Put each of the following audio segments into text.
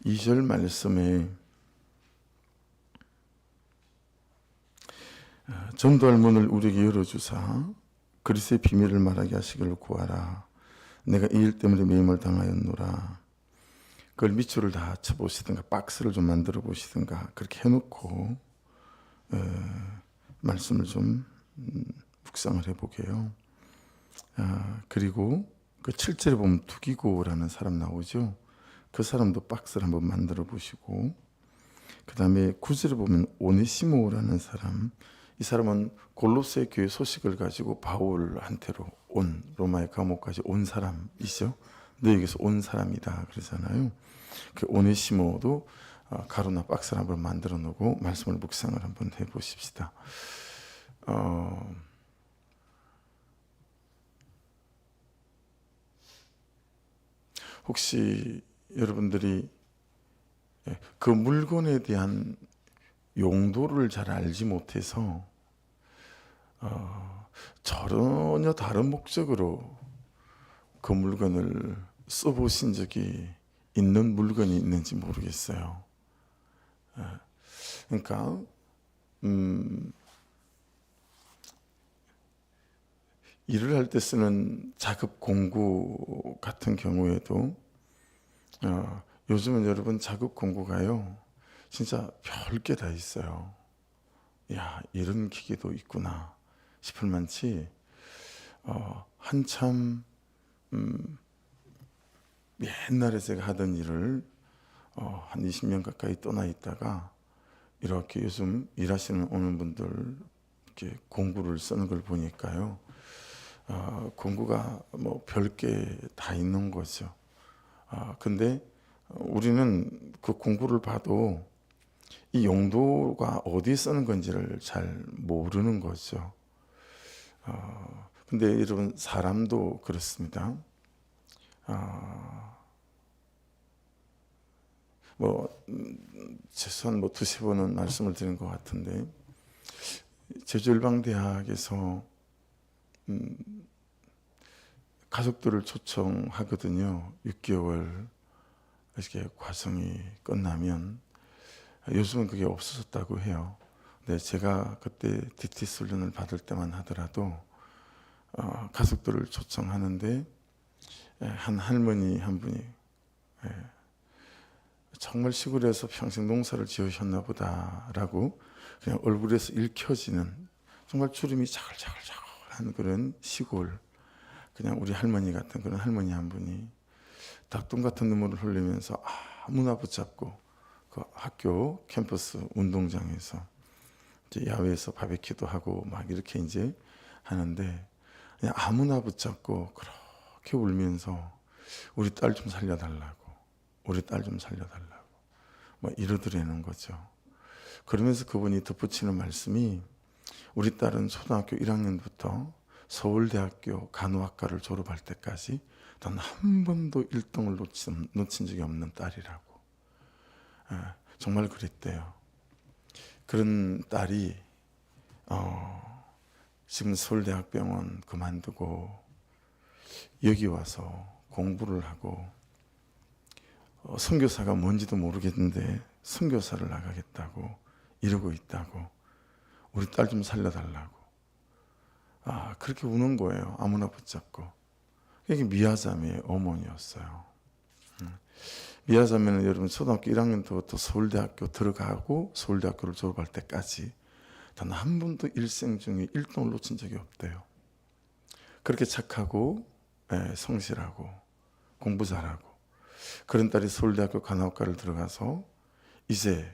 2절 말씀에 전도할 문을 우리에게 열어주사 그리스의 비밀을 말하게 하시기를 구하라. 내가 이 일 때문에 매임을 당하였노라. 그걸 밑줄을 다 쳐보시든가 박스를 좀 만들어 보시든가 그렇게 해놓고 말씀을 좀 묵상을 해보게요. 그리고 그 7절에 보면 두기고라는 사람 나오죠. 그 사람도 박스를 한번 만들어 보시고, 그 다음에 9절에 보면 오네시모라는 사람, 이 사람은 골로새 교회 소식을 가지고 바울한테로 온, 로마의 감옥까지 온 사람이죠. 너에게서 온 사람이다 그러잖아요. 그 오네시모도 가루나 박스를 한번 만들어 놓고 말씀을 묵상을 한번 해보십시다. 혹시 여러분들이 그 물건에 대한 용도를 잘 알지 못해서 전혀 다른 목적으로 그 물건을 써보신 적이 있는 물건이 있는지 모르겠어요. 그러니까 일을 할 때 쓰는 작업 공구 같은 경우에도 요즘은 여러분 작업 공구가요 진짜 별게 다 있어요. 야, 이런 기계도 있구나 싶을 만치 한참 옛날에 제가 하던 일을 한 20년 가까이 떠나 있다가 이렇게 요즘 일하시는 오는 분들 이렇게 공구를 쓰는 걸 보니까요, 공구가 뭐 별게 다 있는 거죠. 근데 우리는 그 공구를 봐도 이 용도가 어디에 쓰는 건지를 잘 모르는 거죠. 근데 여러분 사람도 그렇습니다. 최소한 두세 번은 말씀을 드린 것 같은데, 제주일방대학에서 가족들을 초청하거든요. 6개월 이렇게 과정이 끝나면. 요즘은 그게 없어졌다고 해요. 근데 제가 그때 DTS 훈련을 받을 때만 하더라도 가족들을 초청하는데 한 할머니 한 분이 정말 시골에서 평생 농사를 지으셨나 보다라고 그냥 얼굴에서 읽혀지는 정말 주름이 자글자글자글한 그런 시골, 그냥 우리 할머니 같은 그런 할머니 한 분이 닭똥 같은 눈물을 흘리면서 아무나 붙잡고 그 학교 캠퍼스 운동장에서 이제 야외에서 바베큐도 하고 막 이렇게 이제 하는데 그냥 아무나 붙잡고 그렇게 울면서 우리 딸 좀 살려달라고, 우리 딸 좀 살려달라고 뭐 이러더라는 거죠. 그러면서 그분이 덧붙이는 말씀이 우리 딸은 초등학교 1학년부터 서울대학교 간호학과를 졸업할 때까지 단 한 번도 1등을 놓친 적이 없는 딸이라고. 정말 그랬대요. 그런 딸이 지금 서울대학병원 그만두고 여기 와서 공부를 하고 선교사가 뭔지도 모르겠는데 선교사를 나가겠다고 이러고 있다고. 우리 딸 좀 살려달라고. 그렇게 우는 거예요. 아무나 붙잡고. 이게 미아자매의 어머니였어요. 미아자매는 여러분 초등학교 1학년 때부터 서울대학교 들어가고 서울대학교를 졸업할 때까지 단 한 번도 일생 중에 1등을 놓친 적이 없대요. 그렇게 착하고 성실하고 공부 잘하고 그런 딸이 서울대학교 간호학과를 들어가서 이제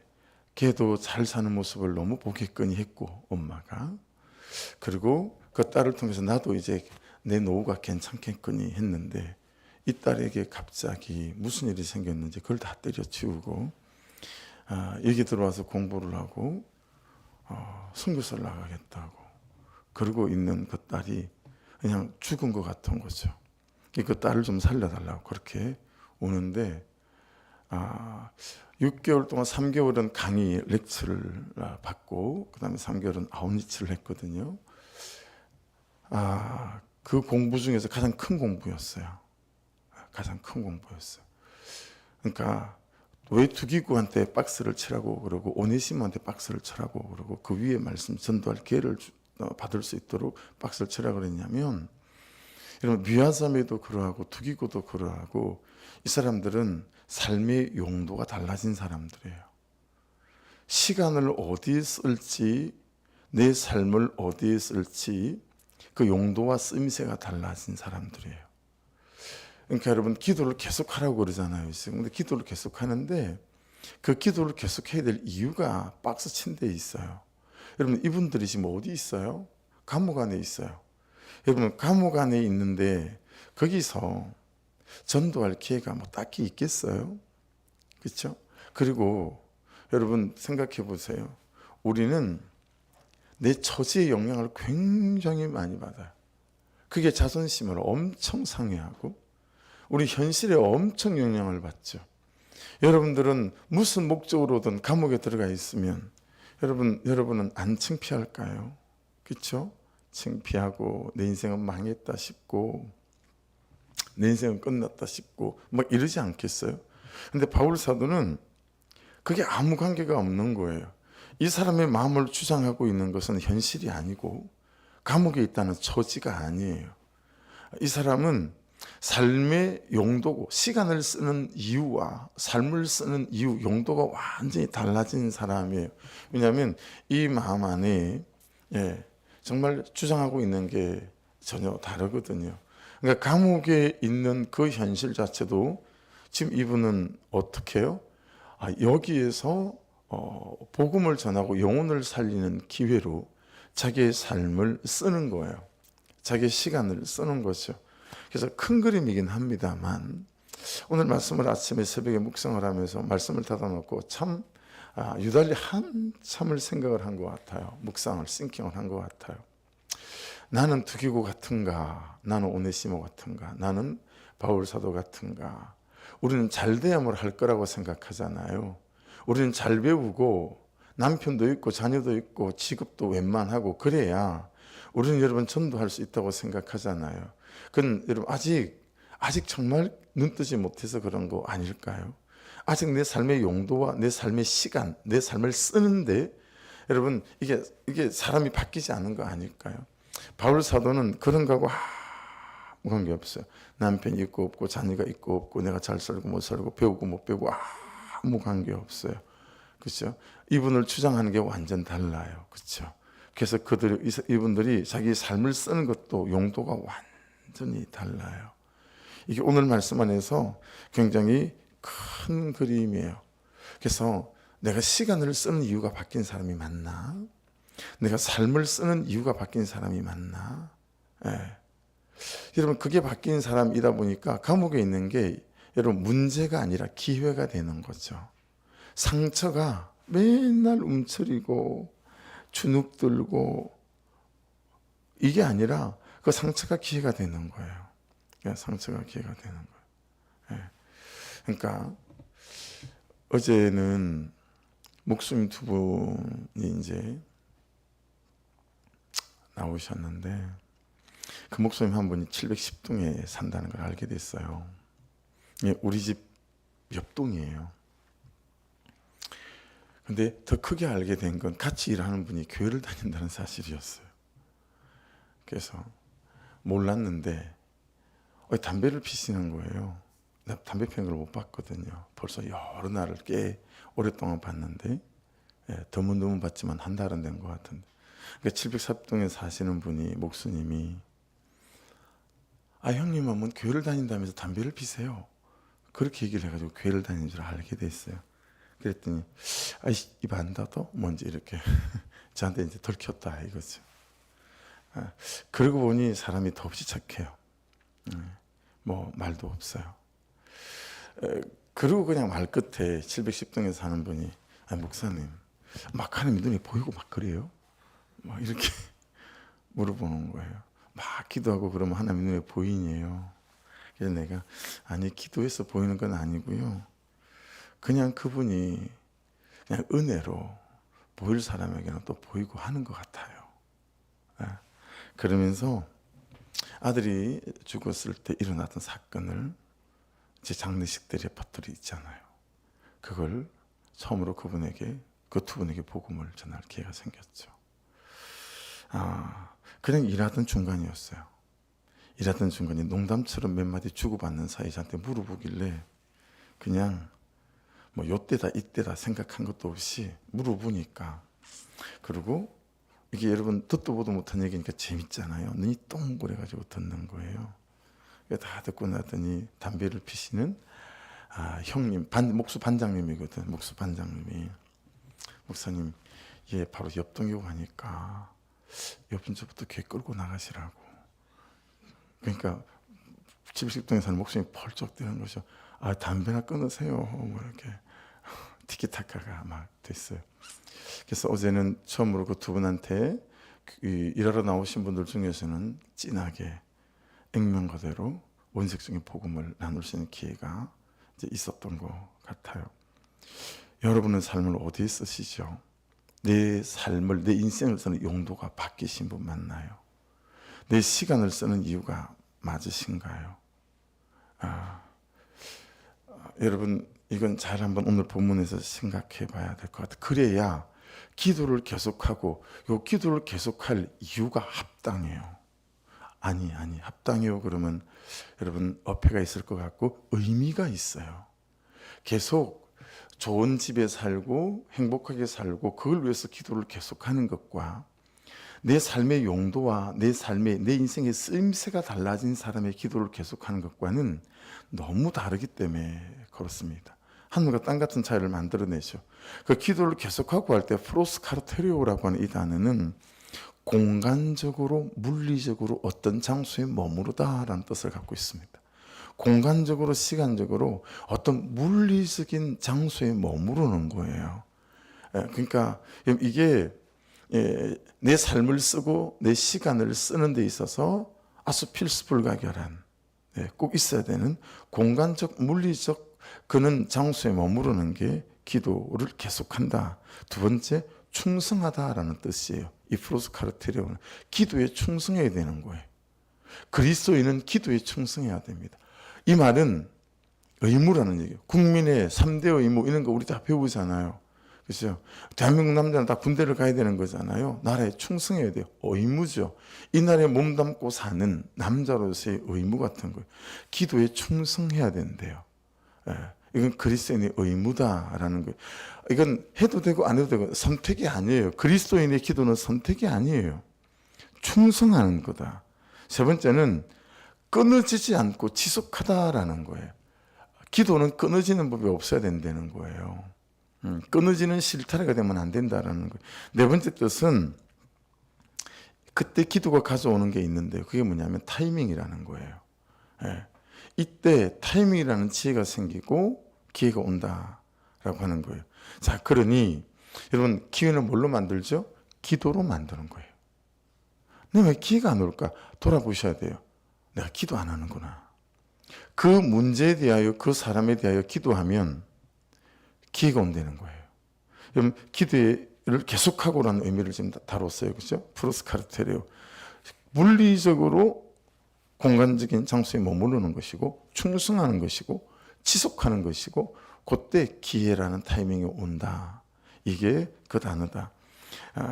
걔도 잘 사는 모습을 너무 보겠거니 했고 엄마가, 그리고 그 딸을 통해서 나도 이제 내 노후가 괜찮겠거니 했는데 이 딸에게 갑자기 무슨 일이 생겼는지 그걸 다 때려치우고 여기 들어와서 공부를 하고 선교사를 나가겠다고 그러고 있는 그 딸이 그냥 죽은 것 같은 거죠. 그 딸을 좀 살려달라고 그렇게 오는데 6개월 동안 3개월은 강의 렉처를 받고 그 다음에 3개월은 아웃리치를 했거든요. 그 공부 중에서 가장 큰 공부였어요. 가장 큰 공부였어요. 그러니까 왜 두기구한테 박스를 치라고 그러고 오네시모한테 박스를 치라고 그러고 그 위에 말씀 전도할 기회를 받을 수 있도록 박스를 치라고 그랬냐면, 여러분 뮤아삼에도 그러하고 두기구도 그러하고 이 사람들은 삶의 용도가 달라진 사람들이에요. 시간을 어디에 쓸지, 내 삶을 어디에 쓸지 그 용도와 쓰임새가 달라진 사람들이에요. 그러니까 여러분 기도를 계속하라고 그러잖아요. 근데 기도를 계속하는데 그 기도를 계속해야 될 이유가 박스 친 데 있어요. 여러분 이분들이 지금 어디 있어요? 감옥 안에 있어요. 여러분 감옥 안에 있는데 거기서 전도할 기회가 뭐 딱히 있겠어요? 그렇죠? 그리고 여러분 생각해 보세요. 우리는 내 처지의 영향을 굉장히 많이 받아요. 그게 자존심을 엄청 상해하고 우리 현실에 엄청 영향을 받죠. 여러분들은 무슨 목적으로든 감옥에 들어가 있으면 여러분은 안 창피할까요? 그렇죠? 창피하고 내 인생은 망했다 싶고 내 인생은 끝났다 싶고 막 이러지 않겠어요? 근데 바울 사도는 그게 아무 관계가 없는 거예요. 이 사람의 마음을 주장하고 있는 것은 현실이 아니고 감옥에 있다는 처지가 아니에요. 이 사람은 삶의 용도고 시간을 쓰는 이유와 삶을 쓰는 이유, 용도가 완전히 달라진 사람이에요. 왜냐하면 이 마음 안에 정말 주장하고 있는 게 전혀 다르거든요. 그러니까 감옥에 있는 그 현실 자체도 지금 이분은 어떻게 해요? 여기에서 복음을 전하고 영혼을 살리는 기회로 자기의 삶을 쓰는 거예요. 자기의 시간을 쓰는 거죠. 그래서 큰 그림이긴 합니다만 오늘 말씀을 아침에 새벽에 묵상을 하면서 말씀을 닫아놓고 참 유달리 한참을 생각을 한 것 같아요. 묵상을 싱킹을 한 것 같아요. 나는 두기고 같은가? 나는 오네시모 같은가? 나는 바울 사도 같은가? 우리는 잘 돼야만 할 거라고 생각하잖아요. 우리는 잘 배우고 남편도 있고 자녀도 있고 직업도 웬만하고 그래야 우리는 여러분 전도할 수 있다고 생각하잖아요. 그건 여러분 아직 정말 눈뜨지 못해서 그런 거 아닐까요? 아직 내 삶의 용도와 내 삶의 시간, 내 삶을 쓰는데 여러분 이게 사람이 바뀌지 않은 거 아닐까요? 바울 사도는 그런 거하고 아무 관계 없어요. 남편이 있고 없고 자녀가 있고 없고 내가 잘 살고 못 살고 배우고 못 배우고 아무 관계 없어요. 그렇죠? 이분을 주장하는 게 완전 달라요. 그렇죠? 그래서 이분들이 자기 삶을 쓰는 것도 용도가 완전히 달라요. 이게 오늘 말씀 안에서 굉장히 큰 그림이에요. 그래서 내가 시간을 쓰는 이유가 바뀐 사람이 맞나? 내가 삶을 쓰는 이유가 바뀐 사람이 맞나? 여러분 그게 바뀐 사람이다 보니까 감옥에 있는 게 여러분 문제가 아니라 기회가 되는 거죠. 상처가 맨날 움츠리고 주눅들고 이게 아니라 그 상처가 기회가 되는 거예요. 상처가 기회가 되는 거예요. 그러니까 어제는 목수님 두 분이 이제 나오셨는데 그 목수님 한 분이 710동에 산다는 걸 알게 됐어요. 우리 집 옆동이에요. 근데 더 크게 알게 된 건 같이 일하는 분이 교회를 다닌다는 사실이었어요. 그래서 몰랐는데 담배를 피시는 거예요. 나 담배 피는 걸 못 봤거든요. 벌써 여러 날을 꽤 오랫동안 봤는데 드문드문 봤지만 한 달은 된 것 같은데 그러니까 704동에 사시는 분이 목수님이 형님은 교회를 다닌다면서 담배를 피세요. 그렇게 얘기를 해가지고 교회를 다니는 줄 알게 됐어요. 그랬더니 입 안 닫어? 뭔지 이렇게 저한테 이제 들켰다 이거죠. 그러고 보니 사람이 더없이 착해요. 뭐 말도 없어요. 그리고 그냥 말 끝에 710동에 사는 분이 목사님 막 하나님 눈에 보이고 막 그래요? 막 이렇게 물어보는 거예요. 막 기도하고 그러면 하나님 눈에 보이네요. 그래서 내가 아니 기도해서 보이는 건 아니고요. 그냥 그분이 그냥 은혜로 보일 사람에게는 또 보이고 하는 것 같아요. 그러면서 아들이 죽었을 때 일어났던 사건을 이제 장례식들의 밭들이 있잖아요. 그걸 처음으로 그분에게, 그 두 분에게 복음을 전할 기회가 생겼죠. 그냥 일하던 중간이었어요. 일하던 중간에 농담처럼 몇 마디 주고받는 사이 저한테 물어보길래 그냥 뭐 요때다 이때다 생각한 것도 없이 물어보니까, 그리고 이게 여러분 듣도 보도 못한 얘기니까 재밌잖아요. 눈이 동그래가지고 듣는 거예요. 다 듣고 나더니 담배를 피시는 형님, 목수 반장님이거든. 목수 반장님이, 목사님, 얘 바로 옆동이고 가니까 옆집부터 걔 끌고 나가시라고. 그러니까 70동에 사는 목숨이 펄쩍 뛰는 거죠. 담배나 끊으세요. 뭐 이렇게 티키타카가 막 됐어요. 그래서 어제는 처음으로 그 두 분한테 일하러 나오신 분들 중에서는 진하게 액면 그대로 원색적인 복음을 나눌 수 있는 기회가 이제 있었던 것 같아요. 여러분은 삶을 어디에 쓰시죠? 내 삶을, 내 인생을 쓰는 용도가 바뀌신 분 맞나요? 내 시간을 쓰는 이유가 맞으신가요? 여러분, 이건 잘 한번 오늘 본문에서 생각해 봐야 될 것 같아요. 그래야 기도를 계속하고, 요 기도를 계속할 이유가 합당해요. 아니, 합당해요. 그러면 여러분 어폐가 있을 것 같고 의미가 있어요. 계속 좋은 집에 살고 행복하게 살고 그걸 위해서 기도를 계속하는 것과 내 삶의 용도와 내 인생의 쓰임새가 달라진 사람의 기도를 계속하는 것과는 너무 다르기 때문에 그렇습니다. 하늘과 땅 같은 차이를 만들어내죠. 그 기도를 계속하고 할 때 프로스카르테리오라고 하는 이 단어는 공간적으로, 물리적으로 어떤 장소에 머무르다라는 뜻을 갖고 있습니다. 공간적으로, 시간적으로 어떤 물리적인 장소에 머무르는 거예요. 그러니까 이게 내 삶을 쓰고 내 시간을 쓰는 데 있어서 아주 필수불가결한, 꼭 있어야 되는 공간적, 물리적 그런 장소에 머무르는 게 기도를 계속한다. 두 번째, 충성하다라는 뜻이에요. 이 프로스카르테리오는 기도에 충성해야 되는 거예요. 그리스도인은 기도에 충성해야 됩니다. 이 말은 의무라는 얘기예요. 국민의 3대 의무, 이런 거 우리 다 배우잖아요. 그렇죠? 대한민국 남자는 다 군대를 가야 되는 거잖아요. 나라에 충성해야 돼요. 의무죠. 이 나라에 몸담고 사는 남자로서의 의무 같은 거예요. 기도에 충성해야 된대요. 이건 그리스도인의 의무다라는 거예요. 이건 해도 되고 안 해도 되고 선택이 아니에요. 그리스도인의 기도는 선택이 아니에요. 충성하는 거다. 세 번째는 끊어지지 않고 지속하다라는 거예요. 기도는 끊어지는 법이 없어야 된다는 거예요. 끊어지는 실타래가 되면 안 된다라는 거예요. 네 번째 뜻은 그때 기도가 가져오는 게 있는데 그게 뭐냐면 타이밍이라는 거예요. 이때 타이밍이라는 지혜가 생기고 기회가 온다라고 하는 거예요. 자, 그러니 여러분 기회는 뭘로 만들죠? 기도로 만드는 거예요. 근데 왜 기회가 안 올까? 돌아보셔야 돼요. 내가 기도 안 하는구나. 그 문제에 대하여, 그 사람에 대하여 기도하면 기회가 온다는 거예요. 여러분 기도를 계속하고라는 의미를 지금 다뤘어요. 그렇죠? 프로스카르테리오. 물리적으로 공간적인 장소에 머무르는 것이고 충성하는 것이고 지속하는 것이고 그때 기회라는 타이밍이 온다. 이게 그 단어다.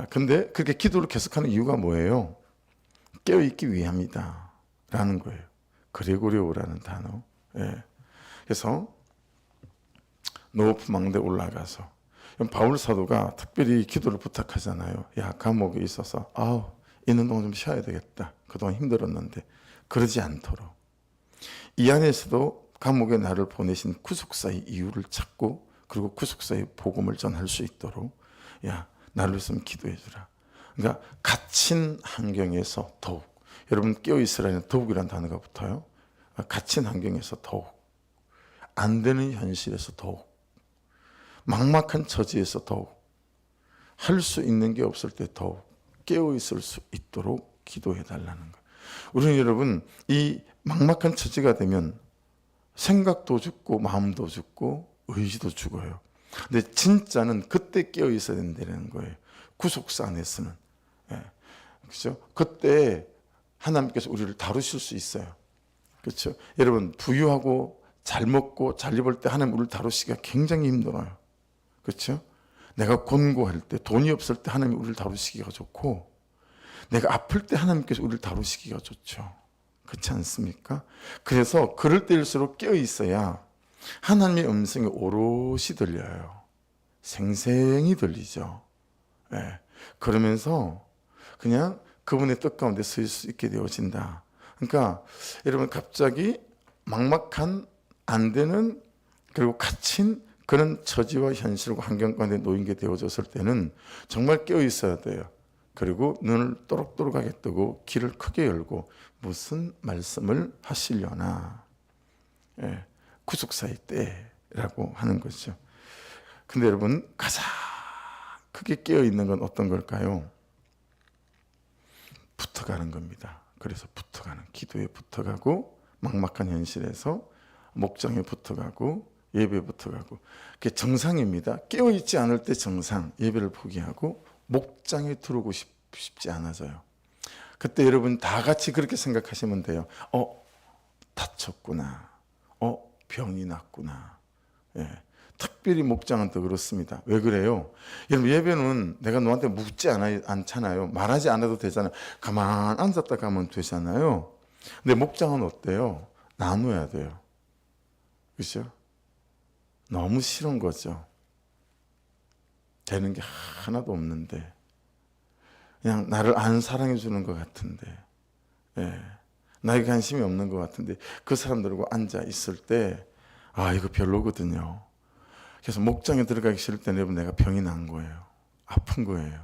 근데 그렇게 기도를 계속하는 이유가 뭐예요? 깨어있기 위함이다 라는 거예요. 그레고리오라는 단어. 그래서 노호프 망대에 올라가서 바울 사도가 특별히 기도를 부탁하잖아요. 야, 감옥에 있어서 있는 동안 좀 쉬어야 되겠다. 그동안 힘들었는데 그러지 않도록 이 안에서도 감옥에 나를 보내신 구속사의 이유를 찾고 그리고 구속사의 복음을 전할 수 있도록 야, 나를 위해서 기도해 주라. 그러니까 갇힌 환경에서 더욱, 여러분 깨어있으라는 더욱이라는 단어가 붙어요. 갇힌 환경에서 더욱, 안 되는 현실에서 더욱, 막막한 처지에서 더욱, 할 수 있는 게 없을 때 더욱 깨어있을 수 있도록 기도해 달라는 거예요. 우리는 여러분 이 막막한 처지가 되면 생각도 죽고 마음도 죽고 의지도 죽어요. 근데 진짜는 그때 깨어 있어야 된다는 거예요. 구속사 안에서는. 그렇죠? 그때 하나님께서 우리를 다루실 수 있어요. 그렇죠? 여러분 부유하고 잘 먹고 잘 입을 때 하나님 우리를 다루시기가 굉장히 힘들어요. 그렇죠? 내가 곤고할 때, 돈이 없을 때 하나님이 우리를 다루시기가 좋고, 내가 아플 때 하나님께서 우리를 다루시기가 좋죠. 그렇지 않습니까? 그래서 그럴 때일수록 깨어 있어야 하나님의 음성이 오롯이 들려요. 생생히 들리죠. 예. 그러면서 그냥 그분의 뜻 가운데 설 수 있게 되어진다. 그러니까 여러분 갑자기 막막한 안 되는 그리고 갇힌 그런 처지와 현실과 환경 가운데 놓인 게 되어졌을 때는 정말 깨어 있어야 돼요. 그리고 눈을 또록또록하게 뜨고 귀를 크게 열고 무슨 말씀을 하시려나. 예, 구속사의 때라고 하는 거죠. 근데 여러분 가장 크게 깨어 있는 건 어떤 걸까요? 붙어가는 겁니다. 그래서 붙어가는, 기도에 붙어가고 막막한 현실에서 목장에 붙어가고 예배에 붙어가고, 그게 정상입니다. 깨어있지 않을 때 정상, 예배를 포기하고 목장에 들어오고 싶지 않아져요. 그때 여러분 다 같이 그렇게 생각하시면 돼요. 다쳤구나. 병이 났구나. 예. 특별히 목장은 더 그렇습니다. 왜 그래요? 여러분 예배는 내가 너한테 묻지 않잖아요. 말하지 않아도 되잖아요. 가만 앉았다 가면 되잖아요. 근데 목장은 어때요? 나눠야 돼요. 그렇죠? 너무 싫은 거죠. 되는 게 하나도 없는데 그냥 나를 안 사랑해 주는 것 같은데, 예. 나에게 관심이 없는 것 같은데 그 사람들하고 앉아 있을 때 이거 별로거든요. 그래서 목장에 들어가기 싫을 때는 여러분 내가 병이 난 거예요. 아픈 거예요.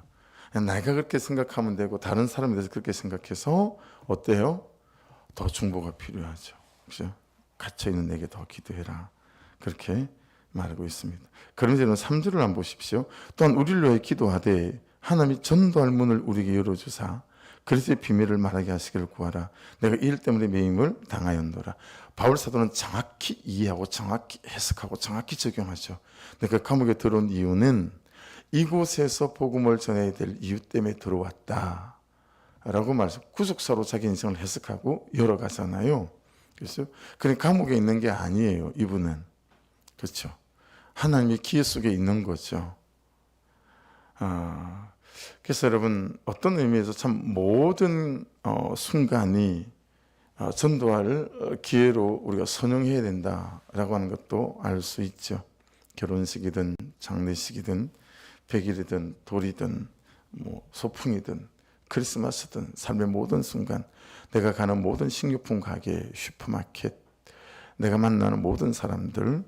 그냥 내가 그렇게 생각하면 되고 다른 사람에 대해서 그렇게 생각해서 어때요? 더 중보가 필요하죠. 그렇죠? 갇혀있는 내게 더 기도해라. 그렇게 말하고 있습니다. 그러면서 여러분 3절을 한번 보십시오. 또한 우리를 위해 기도하되 하나님이 전도할 문을 우리에게 열어주사 그리스도의 비밀을 말하게 하시기를 구하라. 내가 이 일 때문에 매임을 당하였노라. 바울 사도는 정확히 이해하고 정확히 해석하고 정확히 적용하죠. 근데 그 감옥에 들어온 이유는 이곳에서 복음을 전해야 될 이유 때문에 들어왔다 라고 말해서 구속사로 자기 인생을 해석하고 열어가잖아요. 그렇죠? 그러니까 감옥에 있는 게 아니에요. 이분은. 그렇죠? 하나님의 기회 속에 있는 거죠. 그래서 여러분 어떤 의미에서 참 모든 순간이 전도할 기회로 우리가 선용해야 된다라고 하는 것도 알 수 있죠. 결혼식이든 장례식이든 100일이든 돌이든 소풍이든 크리스마스든 삶의 모든 순간, 내가 가는 모든 식료품 가게, 슈퍼마켓, 내가 만나는 모든 사람들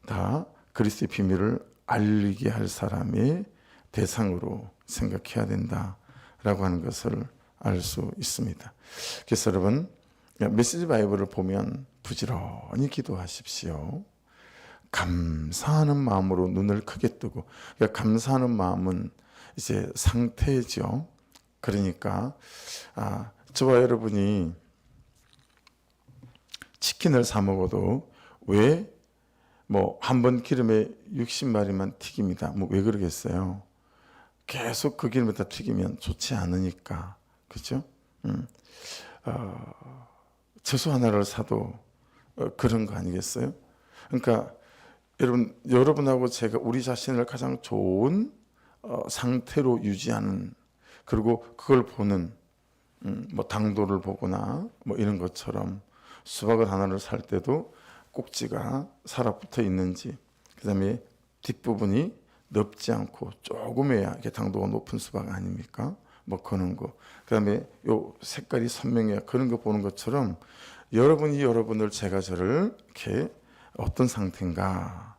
다 그리스도의 비밀을 알리게 할 사람의 대상으로 생각해야 된다라고 하는 것을 알 수 있습니다. 그래서 여러분 메시지 바이블을 보면 부지런히 기도하십시오. 감사하는 마음으로 눈을 크게 뜨고, 그러니까 감사하는 마음은 이제 상태죠. 그러니까 저와 여러분이 치킨을 사 먹어도 왜 한 번 기름에 60마리만 튀깁니다. 왜 그러겠어요? 계속 그 기름에다 튀기면 좋지 않으니까. 그렇죠? 채소 하나를 사도 그런 거 아니겠어요? 그러니까 여러분하고 제가 우리 자신을 가장 좋은 상태로 유지하는, 그리고 그걸 보는 당도를 보거나 이런 것처럼 수박을 하나를 살 때도 꼭지가 살아붙어 있는지, 그 다음에 뒷부분이 넓지 않고 조금해야 이게 당도가 높은 수박 아닙니까? 그런 거. 그 다음에 요 색깔이 선명해야, 그런 거 보는 것처럼 여러분이 여러분을, 제가 저를 이렇게 어떤 상태인가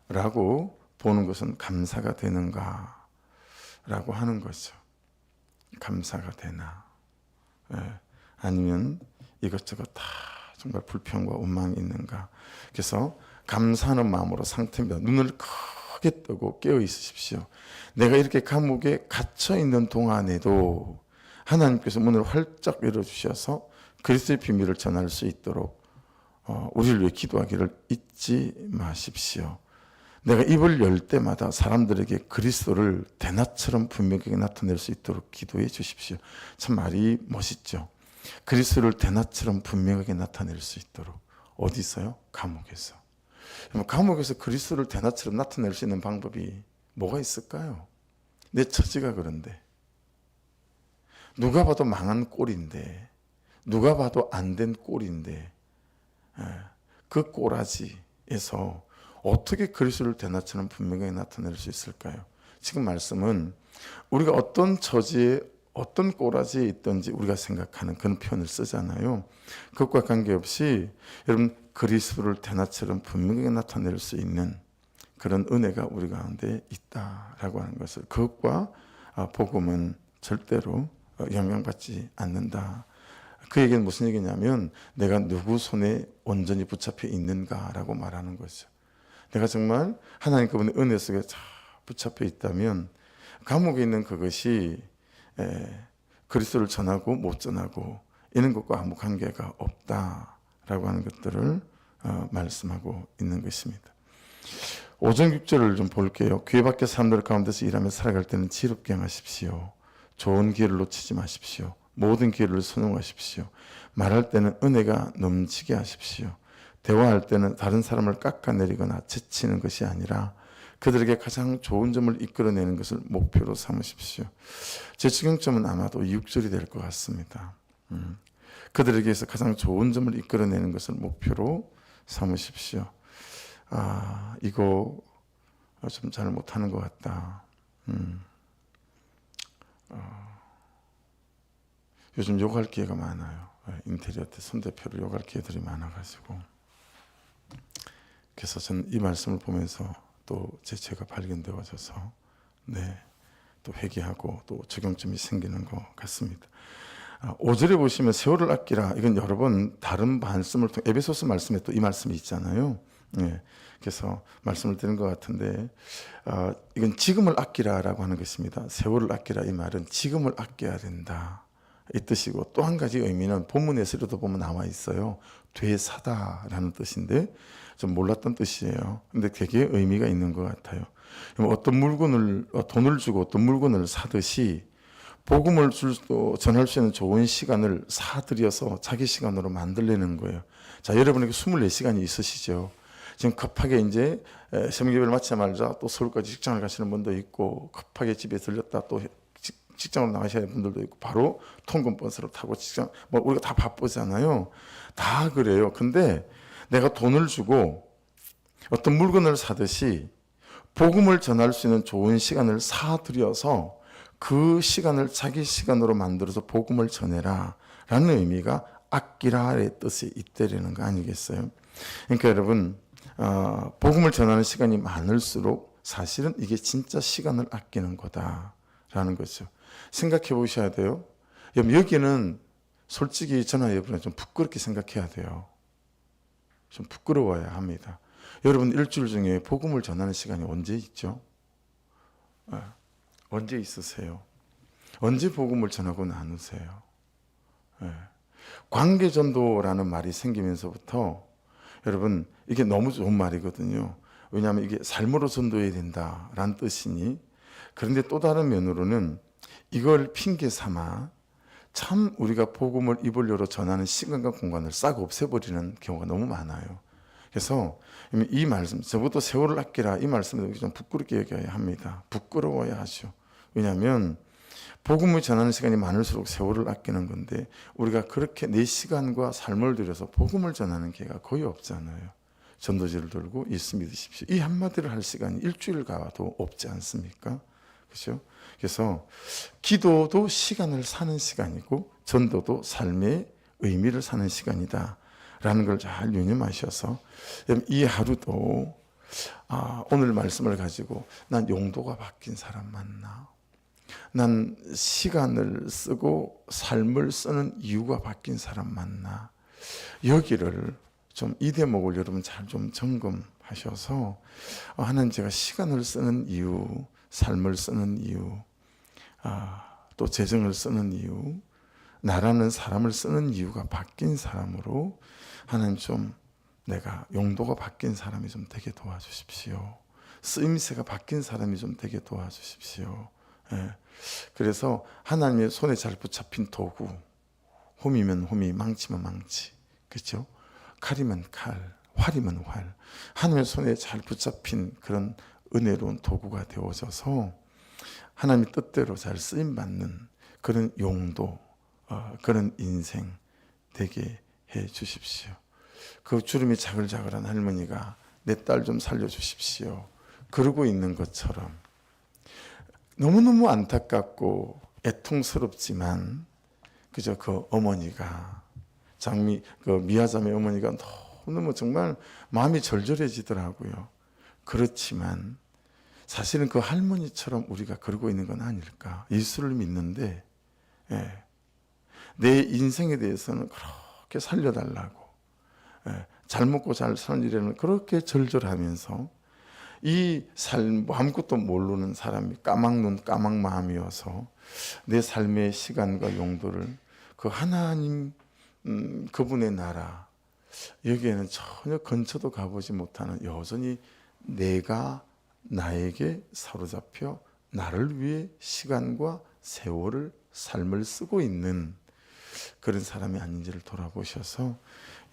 라고 보는 것은 감사가 되는가 라고 하는 거죠. 감사가 되나. 아니면 이것저것 다 정말 불평과 원망이 있는가. 그래서 감사하는 마음으로 상태입니다. 눈을 크게 뜨고 깨어 있으십시오. 내가 이렇게 감옥에 갇혀 있는 동안에도 하나님께서 문을 활짝 열어주셔서 그리스도의 비밀을 전할 수 있도록 우리를 위해 기도하기를 잊지 마십시오. 내가 입을 열 때마다 사람들에게 그리스도를 대낮처럼 분명하게 나타낼 수 있도록 기도해 주십시오. 참 말이 멋있죠. 그리스도를 대낮처럼 분명하게 나타낼 수 있도록. 어디 있어요? 감옥에서. 감옥에서 그리스도를 대낮처럼 나타낼 수 있는 방법이 뭐가 있을까요? 내 처지가 그런데, 누가 봐도 망한 꼴인데, 누가 봐도 안 된 꼴인데, 그 꼬라지에서 어떻게 그리스도를 대낮처럼 분명하게 나타낼 수 있을까요? 지금 말씀은 우리가 어떤 처지에 어떤 꼬라지에 있든지 우리가 생각하는 그런 표현을 쓰잖아요. 그것과 관계없이 여러분 그리스도를 대낮처럼 분명하게 나타낼 수 있는 그런 은혜가 우리 가운데 있다라고 하는 것을, 그것과 복음은 절대로 영향받지 않는다. 그 얘기는 무슨 얘기냐면 내가 누구 손에 온전히 붙잡혀 있는가라고 말하는 거죠. 내가 정말 하나님 그분의 은혜 속에 잘 붙잡혀 있다면 감옥에 있는 그것이 그리스도를 전하고 못 전하고 이런 것과 아무 관계가 없다라고 하는 것들을 말씀하고 있는 것입니다. 5절 6절을 좀 볼게요. 귀에 밖에 사람들 가운데서 일하며 살아갈 때는 지혜롭게 행하십시오. 좋은 기회를 놓치지 마십시오. 모든 기회를 선용하십시오. 말할 때는 은혜가 넘치게 하십시오. 대화할 때는 다른 사람을 깎아내리거나 제치는 것이 아니라 그들에게 가장 좋은 점을 이끌어내는 것을 목표로 삼으십시오. 제 적용점은 아마도 6절이 될 것 같습니다. 그들에게서 가장 좋은 점을 이끌어내는 것을 목표로 삼으십시오. 이거 좀 잘 못하는 것 같다. 요즘 욕할 기회가 많아요. 인테리어 때 손대표로 욕할 기회들이 많아가지고. 그래서 저는 이 말씀을 보면서 또 제 죄가 발견되어져서 또 회개하고 또 적용점이 생기는 것 같습니다. 5절에 보시면 세월을 아끼라, 이건 여러 번 다른 말씀을 통해 에베소서 말씀에 또 이 말씀이 있잖아요. 그래서 말씀을 드린 것 같은데 이건 지금을 아끼라라고 하는 것입니다. 세월을 아끼라, 이 말은 지금을 아껴야 된다 이 뜻이고, 또 한 가지 의미는 본문에서도 보면 나와 있어요. 되사다라는 뜻인데 좀 몰랐던 뜻이에요. 근데 되게 의미가 있는 것 같아요. 어떤 물건을 돈을 주고 어떤 물건을 사듯이 복음을 전할 수 있는 좋은 시간을 사들여서 자기 시간으로 만들려는 거예요. 자, 여러분에게 24시간이 있으시죠. 지금 급하게 이제 시험기를 마치자마자 또 서울까지 직장을 가시는 분도 있고, 급하게 집에 들렸다 또 직장으로 나가셔야 하는 분들도 있고, 바로 통근 버스를 타고 직장, 우리가 다 바쁘잖아요. 다 그래요. 근데 내가 돈을 주고 어떤 물건을 사듯이 복음을 전할 수 있는 좋은 시간을 사들여서 그 시간을 자기 시간으로 만들어서 복음을 전해라 라는 의미가 아끼라의 뜻이 있다라는 거 아니겠어요? 그러니까 여러분 복음을 전하는 시간이 많을수록 사실은 이게 진짜 시간을 아끼는 거다라는 거죠. 생각해 보셔야 돼요. 여기는 솔직히 저나 여러분은 좀 부끄럽게 생각해야 돼요. 좀 부끄러워야 합니다. 여러분 일주일 중에 복음을 전하는 시간이 언제 있죠? 언제 있으세요? 언제 복음을 전하고 나누세요? 관계전도라는 말이 생기면서부터 여러분 이게 너무 좋은 말이거든요. 왜냐하면 이게 삶으로 전도해야 된다라는 뜻이니. 그런데 또 다른 면으로는 이걸 핑계 삼아 참 우리가 복음을 이불료로 전하는 시간과 공간을 싹 없애버리는 경우가 너무 많아요. 그래서 이 말씀, 저부터 세월을 아끼라, 이 말씀을 좀 부끄럽게 여겨야 합니다. 부끄러워야 하죠. 왜냐하면 복음을 전하는 시간이 많을수록 세월을 아끼는 건데, 우리가 그렇게 내 시간과 삶을 들여서 복음을 전하는 기회가 거의 없잖아요. 전도지를 들고 예수 믿으십시오, 이 한마디를 할 시간이 일주일 가도 없지 않습니까? 그렇죠? 그래서 기도도 시간을 사는 시간이고 전도도 삶의 의미를 사는 시간이다 라는 걸 잘 유념하셔서 이 하루도 오늘 말씀을 가지고 난 용도가 바뀐 사람 맞나? 난 시간을 쓰고 삶을 쓰는 이유가 바뀐 사람 맞나? 여기를 좀, 이 대목을 여러분 잘 좀 점검하셔서 하나님, 제가 시간을 쓰는 이유, 삶을 쓰는 이유, 또 재정을 쓰는 이유, 나라는 사람을 쓰는 이유가 바뀐 사람으로 하나님 좀 내가 용도가 바뀐 사람이 좀 되게 도와주십시오. 쓰임새가 바뀐 사람이 좀 되게 도와주십시오. 그래서 하나님의 손에 잘 붙잡힌 도구, 홈이면 홈이, 망치면 망치, 그렇죠? 칼이면 칼, 활이면 활, 하나님의 손에 잘 붙잡힌 그런 은혜로운 도구가 되어져서 하나님의 뜻대로 잘 쓰임받는 그런 용도, 그런 인생 되게 해 주십시오. 그 주름이 자글자글한 할머니가 내 딸 좀 살려주십시오 그러고 있는 것처럼 너무너무 안타깝고 애통스럽지만 그저 그 어머니가 그 미아자매 어머니가 너무너무 정말 마음이 절절해지더라고요. 그렇지만 사실은 그 할머니처럼 우리가 그러고 있는 건 아닐까. 예수를 믿는데 내 인생에 대해서는 그렇게 살려달라고, 잘 먹고 잘 살리려는 그렇게 절절하면서 이 삶 아무것도 모르는 사람이 까막눈 까막마음이어서 내 삶의 시간과 용도를 그 하나님 그분의 나라 여기에는 전혀 근처도 가보지 못하는 여전히 내가 나에게 사로잡혀 나를 위해 시간과 세월을 삶을 쓰고 있는 그런 사람이 아닌지를 돌아보셔서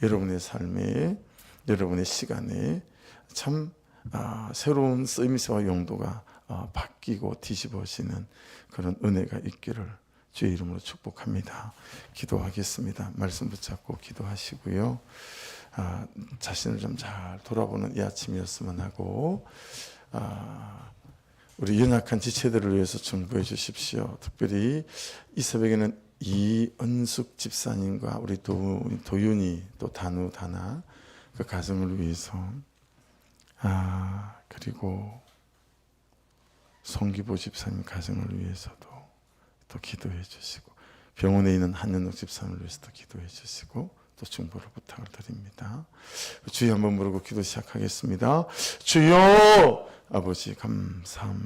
여러분의 삶에 여러분의 시간에 참 새로운 쓰임새와 용도가 바뀌고 뒤집어지는 그런 은혜가 있기를 주의 이름으로 축복합니다. 기도하겠습니다. 말씀 붙잡고 기도하시고요. 자신을 좀 잘 돌아보는 이 아침이었으면 하고 우리 연약한 지체들을 위해서 중보해 주십시오. 특별히 이 새벽에는 이은숙 집사님과 우리 도윤이 또 단우 다나 그 가정을 위해서 그리고 송기보 집사님 가정을 위해서도 또 기도해 주시고 병원에 있는 한현옥 집사님을 위해서도 기도해 주시고 또 중보를 부탁을 드립니다. 주여 한번 부르고 기도 시작하겠습니다. 주여 아버지 감사합니다.